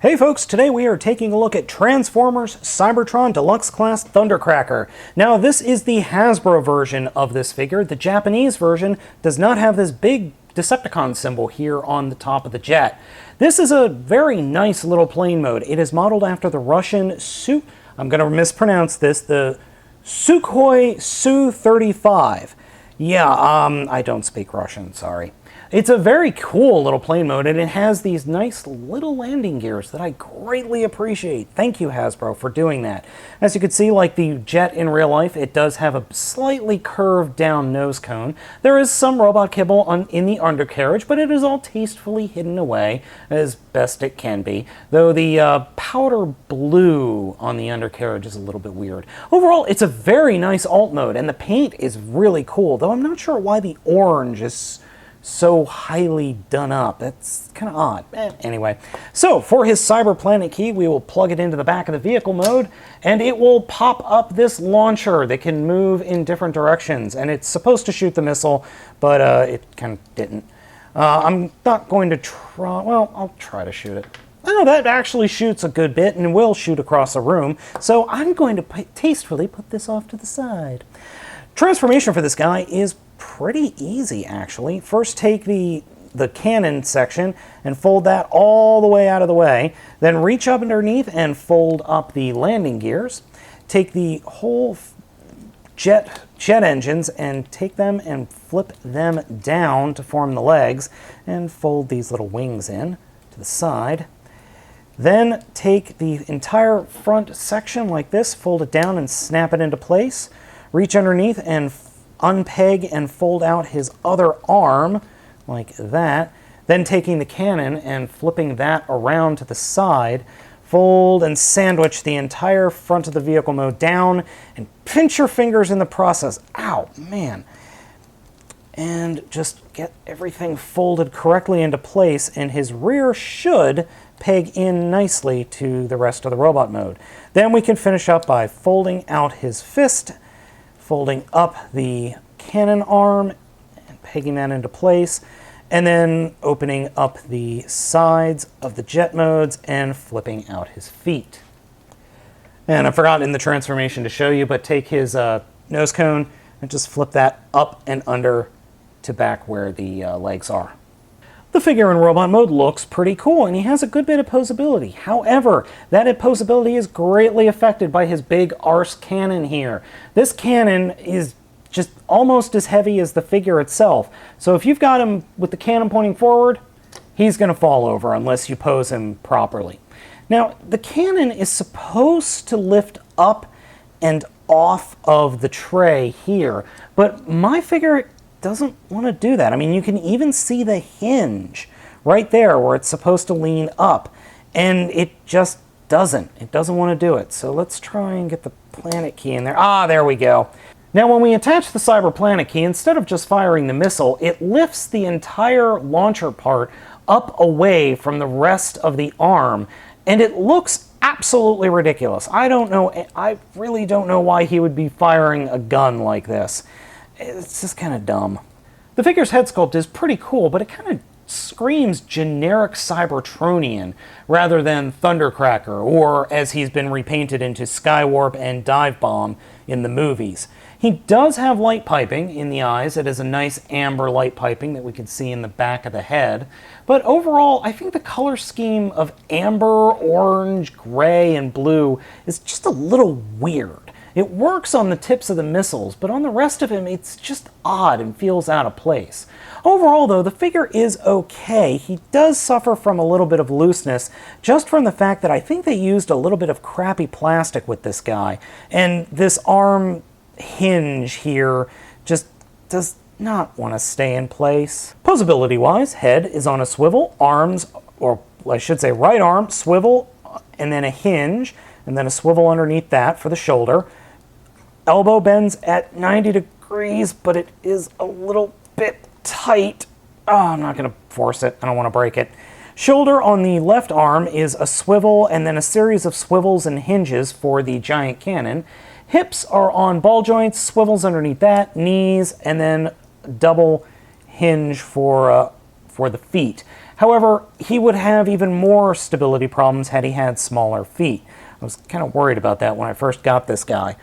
Hey folks, today we are taking a look at Transformers Cybertron Deluxe Class Thundercracker. Now this is the Hasbro version of this figure. The Japanese version does not have this big Decepticon symbol here on the top of the jet. This is a very nice little plane mode. It is modeled after the Russian I'm going to mispronounce this, the Sukhoi Su-35. Yeah, I don't speak Russian, sorry. It's a very cool little plane mode, and it has these nice little landing gears that I greatly appreciate. Thank you, Hasbro, for doing that. As you can see, like the jet in real life, it does have a slightly curved down nose cone. There is some robot kibble in the undercarriage, but it is all tastefully hidden away as best it can be, though the powder blue on the undercarriage is a little bit weird. Overall, it's a very nice alt mode, and the paint is really cool, though I'm not sure why the orange is so highly done up. That's kind of odd. Anyway, so for his Cyber Planet key, we will plug it into the back of the vehicle mode, and it will pop up this launcher that can move in different directions. And it's supposed to shoot the missile, but it kind of didn't. I'm not going to try. Well, I'll try to shoot it. Oh, that actually shoots a good bit and will shoot across a room. So I'm going to tastefully put this off to the side. Transformation for this guy is pretty easy, actually. First, take the cannon section and fold that all the way out of the way. Then reach up underneath and fold up the landing gears. Take the whole jet engines and take them and flip them down to form the legs and fold these little wings in to the side. Then take the entire front section like this, fold it down and snap it into place. Reach underneath and unpeg and fold out his other arm like that. Then taking the cannon and flipping that around to the side, fold and sandwich the entire front of the vehicle mode down and pinch your fingers in the process. Ow, man. And just get everything folded correctly into place, and his rear should peg in nicely to the rest of the robot mode. Then we can finish up by folding out his fist, folding up the cannon arm and pegging that into place, and then opening up the sides of the jet modes and flipping out his feet. And I forgot in the transformation to show you, but take his nose cone and just flip that up and under to back where the legs are. The figure in robot mode looks pretty cool, and he has a good bit of posability. However, that posability is greatly affected by his big arse cannon here. This cannon is just almost as heavy as the figure itself. So if you've got him with the cannon pointing forward, he's going to fall over unless you pose him properly. Now, the cannon is supposed to lift up and off of the tray here, but my figure doesn't want to do that. I mean, you can even see the hinge right there where it's supposed to lean up, and it just doesn't. It doesn't want to do it. So let's try and get the planet key in there. Ah, there we go. Now, when we attach the Cyber Planet key, instead of just firing the missile, it lifts the entire launcher part up away from the rest of the arm, and it looks absolutely ridiculous. I really don't know why he would be firing a gun like this. It's just kind of dumb. The figure's head sculpt is pretty cool, but it kind of screams generic Cybertronian rather than Thundercracker, or as he's been repainted into Skywarp and Dive Bomb in the movies. He does have light piping in the eyes. It is a nice amber light piping that we can see in the back of the head. But overall, I think the color scheme of amber, orange, gray, and blue is just a little weird. It works on the tips of the missiles, but on the rest of him, it's just odd and feels out of place. Overall, though, the figure is okay. He does suffer from a little bit of looseness, just from the fact that I think they used a little bit of crappy plastic with this guy. And this arm hinge here just does not want to stay in place. Posability-wise, head is on a swivel, arms, or I should say right arm, swivel, and then a hinge, and then a swivel underneath that for the shoulder. Elbow bends at 90 degrees, but it is a little bit tight. Oh, I'm not going to force it. I don't want to break it. Shoulder on the left arm is a swivel and then a series of swivels and hinges for the giant cannon. Hips are on ball joints, swivels underneath that, knees, and then double hinge for the feet. However, he would have even more stability problems had he had smaller feet. I was kind of worried about that when I first got this guy.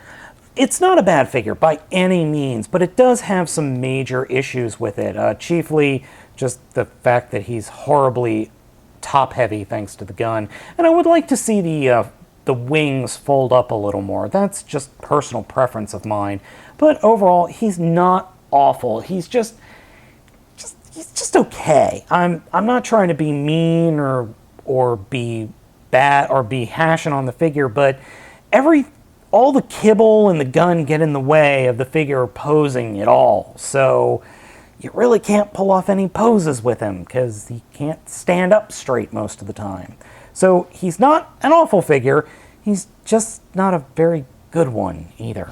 It's not a bad figure by any means, but it does have some major issues with it, chiefly just the fact that he's horribly top-heavy thanks to the gun. And I would like to see the wings fold up a little more. That's just personal preference of mine. But overall, he's not awful. He's just okay. I'm not trying to be mean or be bad or be hashing on the figure, but all the kibble and the gun get in the way of the figure posing at all. So you really can't pull off any poses with him because he can't stand up straight most of the time. So he's not an awful figure. He's just not a very good one either.